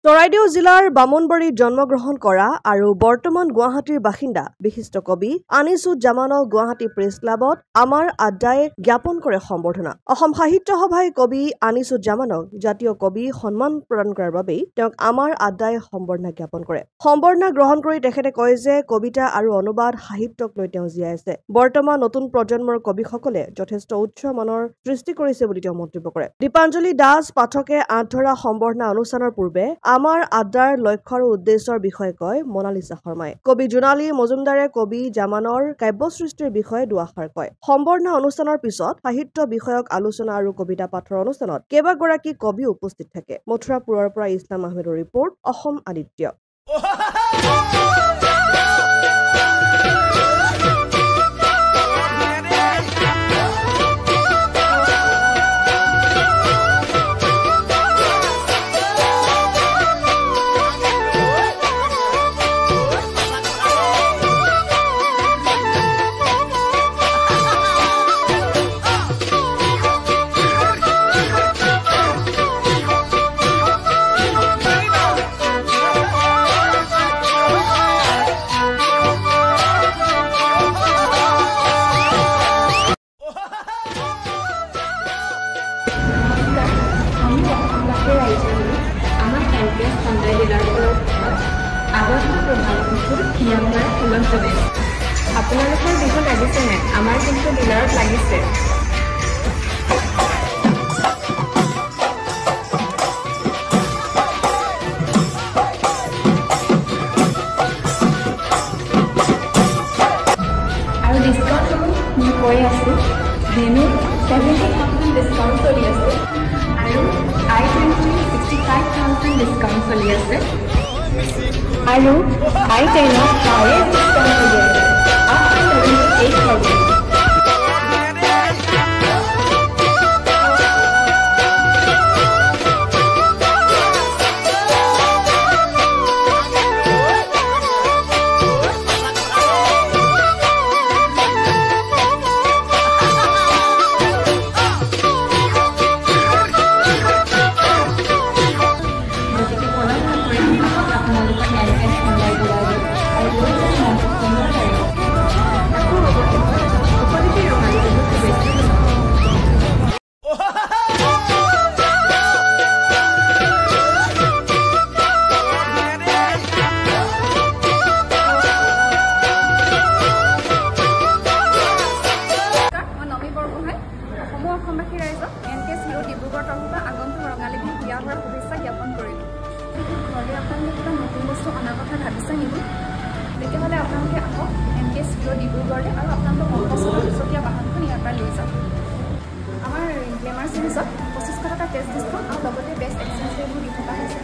চৰাইদেউ জিলাৰ বামুণবাৰীত জন্মগ্ৰহণ কৰা আৰু বৰ্তমান গুৱাহাটীৰ বাসিন্দা বিশিষ্ট কবি আনিছুজ্জামানক গুৱাহাটী প্ৰেছ ক্লাবত আমাৰ আড্ডাই জ্ঞাপন কৰে সম্বৰ্ধনা। অসম সাহিত্য সভাই কবি আনিছুজ্জামানক জাতীয় কবি সন্মান প্ৰদান কৰাৰ বাবেই তেওঁক আমাৰ আড্ডাই সম্বৰ্ধনা জ্ঞাপন কৰে। সম্বৰ্ধনা গ্ৰহণ কৰি তেখেতে কয় যে কবিতা আৰু অনুবাদ সাহিত্যক লৈ তেওঁ জীয়াই আছে। বৰ্তমান নতুন প্ৰজন্মৰ কবিসকলে যথেষ্ট উচ্চ মানৰ সৃষ্টি কৰিছে বুলি তেওঁ মন্তব্য কৰে। দীপাঞ্জলি দাস পাঠকে আঁতধৰা সম্বৰ্ধনা অনুষ্ঠানৰ পূৰ্বে আমাৰ আড্ডাৰ লক্ষ্য আৰু উদ্দেশ্যৰ বিষয়ে কয় মনালিছা শৰ্মাই। কবি জোনালী মজুমদাৰে কবি জামানৰ কাব্য সৃষ্টিৰ বিষয়ে দুআষাৰ কয়। সম্বৰ্ধনা অনুষ্ঠানৰ পিছত সাহিত্য বিষয়ক আলোচনা আৰু কবিতা পাঠৰ অনুষ্ঠানত কেইবাগৰাকী কবি উপস্থিত থাকে। মথুৰাপুৰৰ পৰা ইছলাম আহমেদৰ ৰিপৰ্ট, অসম আদিত্য। আপোনালোকৰ বিহু লাগিছে নে? আমাৰ কিন্তু ডিলাৰত লাগিছে। আৰু ডিছকাউণ্টসমূহ মই কৈ আছোঁ, ভেনু 70,000 ডিছকাউণ্ট চলি আছে আৰু I-20 65,000 ডিছকাউণ্ট চলি আছে আৰু I-10 হায়েষ্ট ডিছকাউণ্ট চলি আছে after 78,000। অসমবাসী ৰাইজক NKS ডিব্ৰুগড় তৰফৰ আগন্তুক ৰঙালী বিহু বিয়া হোৱাৰ শুভেচ্ছা জ্ঞাপন কৰিলোঁ। ঘৰলৈ আপোনালোকে কিবা নতুন বস্তু অনাৰ কথা ভাবিছে নেকি? তেতিয়াহ'লে আপোনালোকে আহক NKS ডিব্ৰুগড়লৈ আৰু আপোনালোকৰ মনপচন্দৰ দুচকীয়া বাহনখন ইয়াৰ পৰা লৈ যাওক। আমাৰ গ্লেমাৰ চিৰিজত 2500 টকা কেছ ডিছকাউণ্ট আৰু লগতে বেষ্ট এক্সেঞ্জ ৰেটবোৰ দি থকা হৈছে।